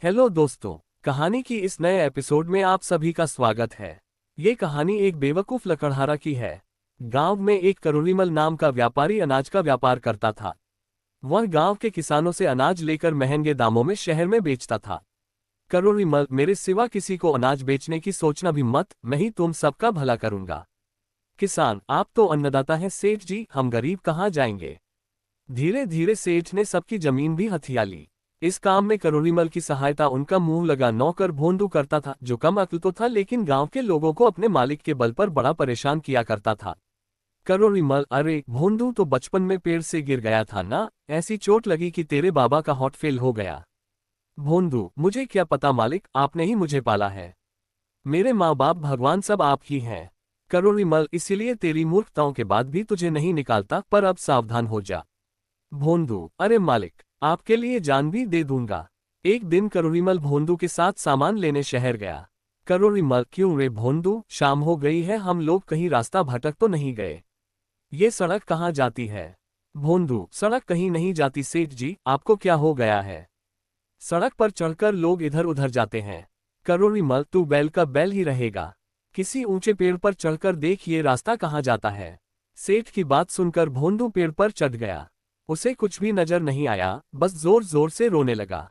Hello दोस्तों। कहानी की इस नए एपिसोड में आप सभी का स्वागत है। ये कहानी एक बेवकूफ लकड़हारा की है। गांव में एक करोड़ीमल नाम का व्यापारी अनाज का व्यापार करता था। वह गांव के किसानों से अनाज लेकर महंगे दामों में शहर में बेचता था। करोड़ीमल, मेरे सिवा किसी को अनाज बेचने की सोचना भी मत, मैं ही तुम सबका भला करूंगा। किसान, आप तो अन्नदाता हैं सेठ जी, हम गरीब कहाँ जाएंगे। धीरे धीरे सेठ ने सबकी जमीन भी हथिया ली। इस काम में करोड़ीमल की सहायता उनका मुंह लगा नौकर भोंदू करता था, जो कम अक्ल तो था लेकिन गांव के लोगों को अपने मालिक के बल पर बड़ा परेशान किया करता था। करोड़ीमल, अरे भोंदू तो बचपन में पेड़ से गिर गया था ना, ऐसी चोट लगी कि तेरे बाबा का हार्ट फेल हो गया। भोंदू, मुझे क्या पता मालिक, आपने ही मुझे पाला है। मेरे माँ बाप भगवान सब आप ही हैं। करोड़ीमल, इसीलिए तेरी मूर्खताओं के बाद भी तुझे नहीं निकालता, पर अब सावधान हो जा। भोंदू, अरे मालिक, आपके लिए जान भी दे दूंगा। एक दिन करोड़ीमल भोंदू के साथ सामान लेने शहर गया। करोड़ीमल, क्यों रे भोंदू, शाम हो गई है, हम लोग कहीं रास्ता भटक तो नहीं गए। ये सड़क कहाँ जाती है। भोंदू, सड़क कहीं नहीं जाती सेठ जी, आपको क्या हो गया है। सड़क पर चढ़कर लोग इधर उधर जाते हैं। करोड़ीमल, तू बैल का बैल ही रहेगा। किसी ऊंचे पेड़ पर चढ़कर देख ये रास्ता कहाँ जाता है। सेठ की बात सुनकर भोंदू पेड़ पर चढ़ गया। उसे कुछ भी नजर नहीं आया, बस जोर जोर से रोने लगा।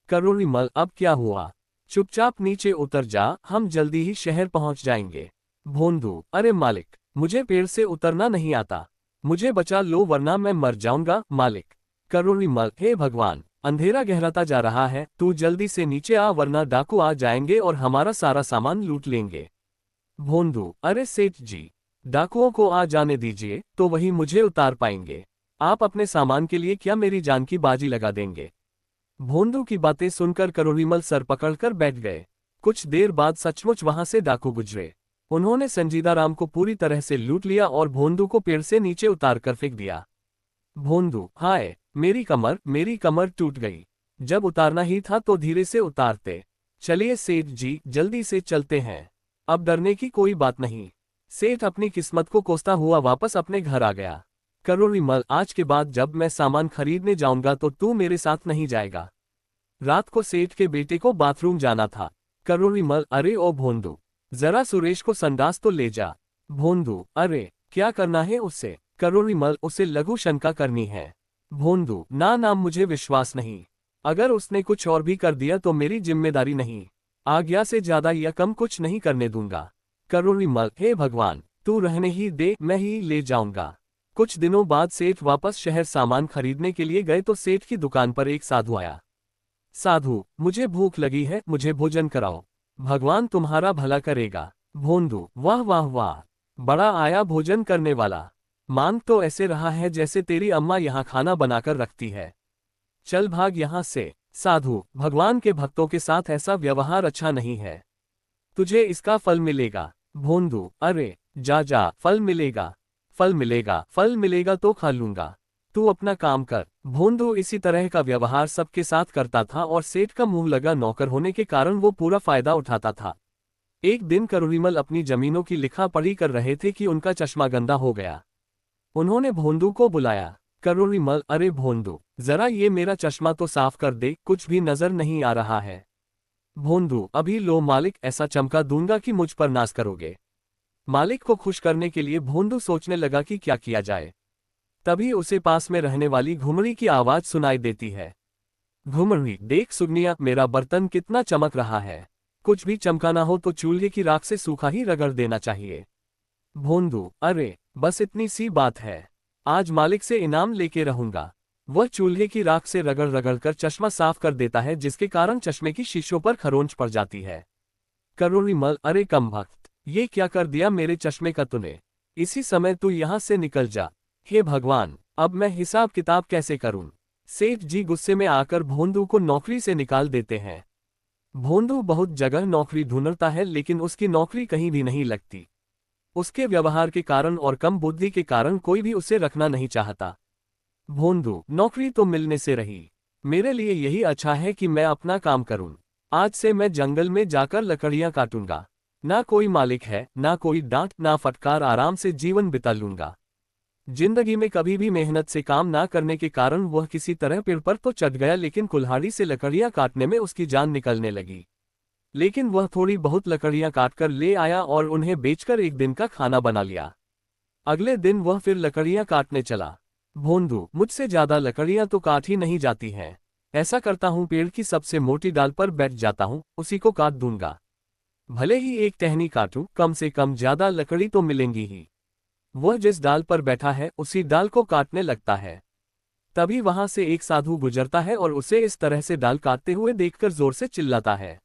करोड़ीमल, अब क्या हुआ। चुपचाप नीचे उतर जा, हम जल्दी ही शहर पहुंच जाएंगे। भोंदू, अरे मालिक, मुझे पेड़ से उतरना नहीं आता, मुझे बचा लो वरना मैं मर जाऊंगा मालिक। करोड़ीमल, हे भगवान, अंधेरा गहराता जा रहा है, तू जल्दी से नीचे आ वरना डाकू आ जाएंगे और हमारा सारा सामान लूट लेंगे। भोंदू, अरे सेठ जी, डाकुओं को आ जाने दीजिए, तो वही मुझे उतार पाएंगे। आप अपने सामान के लिए क्या मेरी जान की बाजी लगा देंगे। भोंदू की बातें सुनकर करोड़ीमल सर पकड़कर बैठ गए। कुछ देर बाद सचमुच वहां से डाकू गुजरे। उन्होंने संजीदा राम को पूरी तरह से लूट लिया और भोंदू को पेड़ से नीचे उतार कर फेंक दिया। भोंदू, हाय मेरी कमर टूट गई। जब उतारना ही था तो धीरे से उतारते। चलिए सेठ जी, जल्दी से चलते हैं, अब डरने की कोई बात नहीं। सेठ अपनी किस्मत को कोसता हुआ वापस अपने घर आ गया। करोड़ीमल, आज के बाद जब मैं सामान खरीदने जाऊंगा तो तू मेरे साथ नहीं जाएगा। रात को सेठ के बेटे को बाथरूम जाना था। करोड़ीमल, अरे ओ भोंदू, जरा सुरेश को संडास तो ले जा। भोंदू, अरे क्या करना है उससे। करोड़ीमल, उसे लघु शंका करनी है। भोंदू, ना ना, मुझे विश्वास नहीं। अगर उसने कुछ और भी कर दिया तो मेरी जिम्मेदारी नहीं। आज्ञा से ज्यादा या कम कुछ नहीं करने दूंगा। करोड़ीमल, हे भगवान, तू रहने ही दे, मैं ही ले जाऊंगा। कुछ दिनों बाद सेठ वापस शहर सामान खरीदने के लिए गए तो सेठ की दुकान पर एक साधु आया। साधु, मुझे भूख लगी है, मुझे भोजन कराओ, भगवान तुम्हारा भला करेगा। भोंदू, वाह वाह वाह, बड़ा आया भोजन करने वाला। मांग तो ऐसे रहा है जैसे तेरी अम्मा यहाँ खाना बनाकर रखती है। चल भाग यहाँ से। साधु, भगवान के भक्तों के साथ ऐसा व्यवहार अच्छा नहीं है, तुझे इसका फल मिलेगा। भोंदू, अरे जा जा, फल मिलेगा, फल मिलेगा, फल मिलेगा तो खा लूंगा, तू अपना काम कर। भोंदू इसी तरह का व्यवहार सबके साथ करता था और सेठ का मुंह लगा नौकर होने के कारण वो पूरा फायदा उठाता था। एक दिन करोड़ीमल अपनी जमीनों की लिखा पढ़ी कर रहे थे कि उनका चश्मा गंदा हो गया। उन्होंने भोंदू को बुलाया। करोड़ीमल, अरे भोंदू, जरा ये मेरा चश्मा तो साफ कर दे, कुछ भी नजर नहीं आ रहा है। भोंदू, अभी लो मालिक, ऐसा चमका दूंगा कि मुझ पर नाज करोगे। मालिक को खुश करने के लिए भोंदू सोचने लगा कि क्या किया जाए। तभी उसे पास में रहने वाली घुमरी की आवाज सुनाई देती है। घुमरी, देख सुगनिया, मेरा बर्तन कितना चमक रहा है। कुछ भी चमकाना हो तो चूल्हे की राख से सूखा ही रगड़ देना चाहिए। भोंदू, अरे बस इतनी सी बात है, आज मालिक से इनाम लेके रहूंगा। वह चूल्हे की राख से रगड़ रगड़ कर चश्मा साफ कर देता है, जिसके कारण चश्मे की शीशों पर खरोंच पड़ जाती है। करोड़ीमल, अरे कम भक्त, ये क्या कर दिया मेरे चश्मे का तूने। इसी समय तू यहाँ से निकल जा। हे भगवान, अब मैं हिसाब किताब कैसे करूं। सेठ जी गुस्से में आकर भोंदू को नौकरी से निकाल देते हैं। भोंदू बहुत जगह नौकरी ढूंढता है लेकिन उसकी नौकरी कहीं भी नहीं लगती। उसके व्यवहार के कारण और कम बुद्धि के कारण कोई भी उसे रखना नहीं चाहता। भोंदू, नौकरी तो मिलने से रही, मेरे लिए यही अच्छा है कि मैं अपना काम करूं। आज से मैं जंगल में जाकर लकड़ियां काटूंगा। ना कोई मालिक है, ना कोई डांट, ना फटकार, आराम से जीवन बिता लूंगा। जिंदगी में कभी भी मेहनत से काम ना करने के कारण वह किसी तरह पेड़ पर तो चढ़ गया, लेकिन कुल्हाड़ी से लकड़ियां काटने में उसकी जान निकलने लगी। लेकिन वह थोड़ी बहुत लकड़ियां काटकर ले आया और उन्हें बेचकर एक दिन का खाना बना लिया। अगले दिन वह फिर लकड़ियां काटने चला। भोंदू, मुझसे ज्यादा लकड़ियां तो काट ही नहीं जाती हैं। ऐसा करता हूं, पेड़ की सबसे मोटी डाल पर बैठ जाता हूं, उसी को काट दूंगा। भले ही एक टहनी काटूं, कम से कम ज्यादा लकड़ी तो मिलेंगी ही। वह जिस डाल पर बैठा है उसी डाल को काटने लगता है। तभी वहां से एक साधु गुजरता है और उसे इस तरह से डाल काटते हुए देखकर जोर से चिल्लाता है।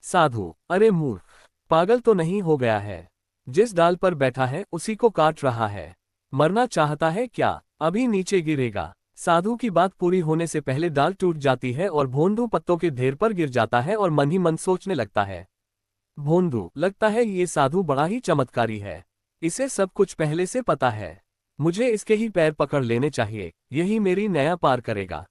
साधु, अरे मूर्ख, पागल तो नहीं हो गया है? जिस डाल पर बैठा है उसी को काट रहा है। मरना चाहता है क्या? अभी नीचे गिरेगा। साधु की बात पूरी होने से पहले डाल टूट जाती है और भोंदू पत्तों के ढेर पर गिर जाता है और मन ही मन सोचने लगता है। भोंदू, लगता है ये साधु बड़ा ही चमत्कारी है। इसे सब कुछ पहले से पता है। मुझे इसके ही पैर पकड़ लेने चाहिए, यही मेरी नया पार करेगा।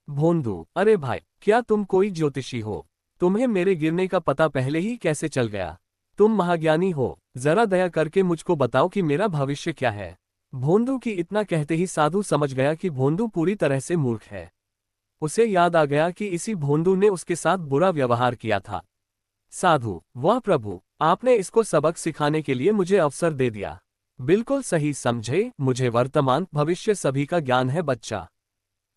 भोंदू, अरे भाई, क्या तुम कोई ज्योतिषी हो? तुम्हें मेरे गिरने का पता पहले ही कैसे चल गया? तुम महाज्ञानी हो, जरा दया करके मुझको बताओ कि मेरा भविष्य क्या है। भोंदू की इतना कहते ही साधु समझ गया कि भोंदू पूरी तरह से मूर्ख है। उसे याद आ गया कि इसी भोंदू ने उसके साथ बुरा व्यवहार किया था। साधु, वाह प्रभु, आपने इसको सबक सिखाने के लिए मुझे अवसर दे दिया। बिल्कुल सही समझे, मुझे वर्तमान भविष्य सभी का ज्ञान है बच्चा।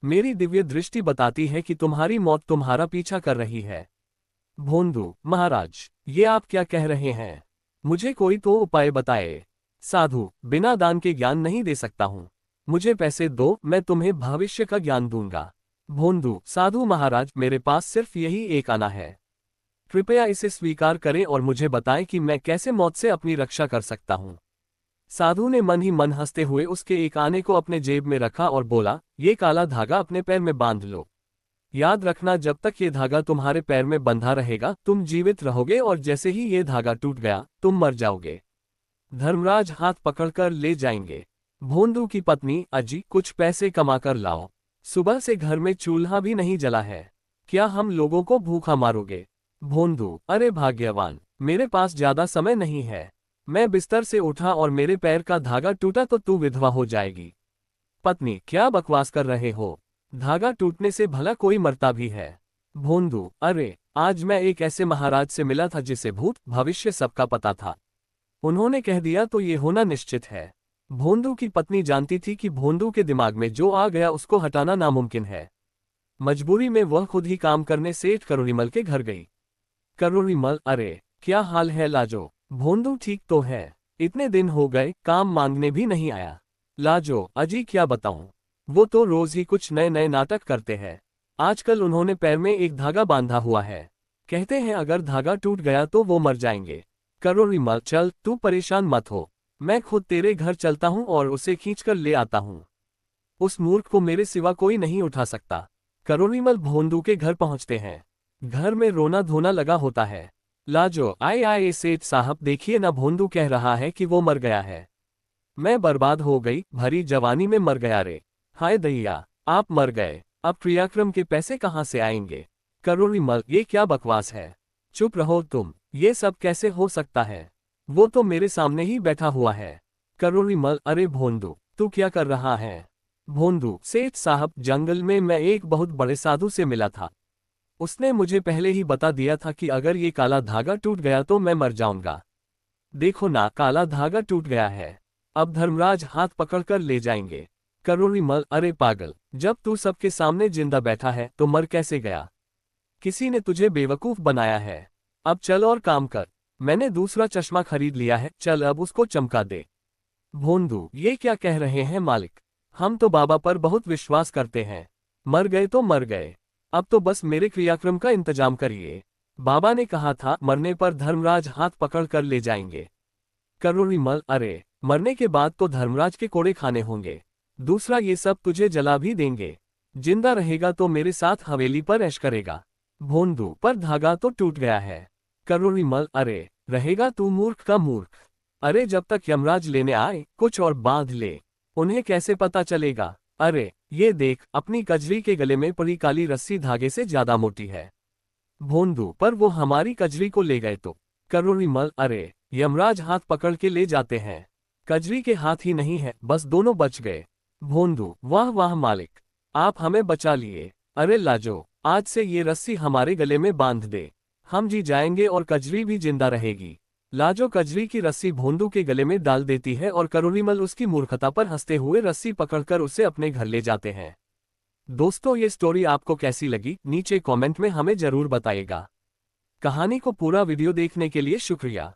मेरी दिव्य दृष्टि बताती है कि तुम्हारी मौत तुम्हारा पीछा कर रही है। भोंदू, महाराज, ये आप क्या कह रहे हैं? मुझे कोई तो उपाय बताए। साधु, बिना दान के ज्ञान नहीं दे सकता हूँ। मुझे पैसे दो, मैं तुम्हें भविष्य का ज्ञान दूंगा। भोंदू, साधु महाराज, मेरे पास सिर्फ यही एक आना है। कृपया इसे स्वीकार करें और मुझे बताएं कि मैं कैसे मौत से अपनी रक्षा कर सकता हूँ। साधु ने मन ही मन हंसते हुए उसके एक आने को अपने जेब में रखा और बोला, ये काला धागा अपने पैर में बांध लो। याद रखना, जब तक ये धागा तुम्हारे पैर में बंधा रहेगा तुम जीवित रहोगे, और जैसे ही ये धागा टूट गया तुम मर जाओगे। धर्मराज हाथ पकड़कर ले जाएंगे। भोंदू की पत्नी, अजी, कुछ पैसे कमाकर लाओ। सुबह से घर में चूल्हा भी नहीं जला है। क्या हम लोगों को भूखा मारोगे? भोंदू, अरे भाग्यवान, मेरे पास ज्यादा समय नहीं है। मैं बिस्तर से उठा और मेरे पैर का धागा टूटा तो तू विधवा हो जाएगी। पत्नी, क्या बकवास कर रहे हो? धागा टूटने से भला कोई मरता भी है? भोंदू, अरे आज मैं एक ऐसे महाराज से मिला था जिसे भूत भविष्य सबका पता था। उन्होंने कह दिया तो ये होना निश्चित है। भोंदू की पत्नी जानती थी कि भोंदू के दिमाग में जो आ गया उसको हटाना नामुमकिन है। मजबूरी में वह खुद ही काम करने सेठ करुणीमल के घर गई। करुणीमल, अरे क्या हाल है लाजो? भोंदू ठीक तो है? इतने दिन हो गए काम मांगने भी नहीं आया। लाजो, अजी क्या बताऊं, वो तो रोज ही कुछ नए नए नाटक करते हैं। आजकल उन्होंने पैर में एक धागा बांधा हुआ है। कहते हैं अगर धागा टूट गया तो वो मर जाएंगे। करुणीमल, चल तू परेशान मत हो, मैं खुद तेरे घर चलता हूँ और उसे खींचकर ले आता हूँ। उस मूर्ख को मेरे सिवा कोई नहीं उठा सकता। करुणीमल भोंदू के घर पहुँचते हैं। घर में रोना धोना लगा होता है। लाजो, आए आए सेठ साहब, देखिए ना, भोंदू कह रहा है कि वो मर गया है। मैं बर्बाद हो गई, भरी जवानी में मर गया रे। हाय दैया, आप मर गए, अब क्रियाक्रम के पैसे कहाँ से आएंगे? करुणीमल, ये क्या बकवास है? चुप रहो तुम, ये सब कैसे हो सकता है? वो तो मेरे सामने ही बैठा हुआ है। करुणीमल, अरे भोंदू, तू क्या कर रहा है? भोंदू, सेठ साहब, जंगल में मैं एक बहुत बड़े साधु से मिला था। उसने मुझे पहले ही बता दिया था कि अगर ये काला धागा टूट गया तो मैं मर जाऊंगा। देखो ना, काला धागा टूट गया है। अब धर्मराज हाथ पकड़कर ले जाएंगे। करुणीमल, अरे पागल, जब तू सबके सामने जिंदा बैठा है तो मर कैसे गया? किसी ने तुझे बेवकूफ बनाया है। अब चल और काम कर। मैंने दूसरा चश्मा खरीद लिया है, चल अब उसको चमका दे। भोंदू, ये क्या कह रहे हैं मालिक? हम तो बाबा पर बहुत विश्वास करते हैं। मर गए तो मर गए, अब तो बस मेरे क्रियाक्रम का इंतजाम करिए। बाबा ने कहा था मरने पर धर्मराज हाथ पकड़ कर ले जाएंगे। करुणीमल, अरे मरने के बाद तो धर्मराज के कोड़े खाने होंगे। दूसरा, ये सब तुझे जला भी देंगे। जिंदा रहेगा तो मेरे साथ हवेली पर ऐश करेगा। भोंदू, पर धागा तो टूट गया है। करुणीमल, अरे रहेगा तू मूर्ख का मूर्ख। अरे जब तक यमराज लेने आए कुछ और बांध ले, उन्हें कैसे पता चलेगा? अरे ये देख, अपनी कजरी के गले में पड़ी काली रस्सी धागे से ज्यादा मोटी है। भोंदू, पर वो हमारी कजरी को ले गए तो? करुणीमल, अरे यमराज हाथ पकड़ के ले जाते हैं। कजरी के हाथ ही नहीं है, बस दोनों बच गए। भोंदू, वाह वाह मालिक, आप हमें बचा लिए। अरे लाजो, आज से ये रस्सी हमारे गले में बांध दे, हम जी जाएंगे और कजरी भी जिंदा रहेगी। लाजो कजरी की रस्सी भोंदू के गले में डाल देती है और करोड़ीमल उसकी मूर्खता पर हंसते हुए रस्सी पकड़कर उसे अपने घर ले जाते हैं। दोस्तों, ये स्टोरी आपको कैसी लगी नीचे कमेंट में हमें जरूर बताइएगा। कहानी को पूरा वीडियो देखने के लिए शुक्रिया।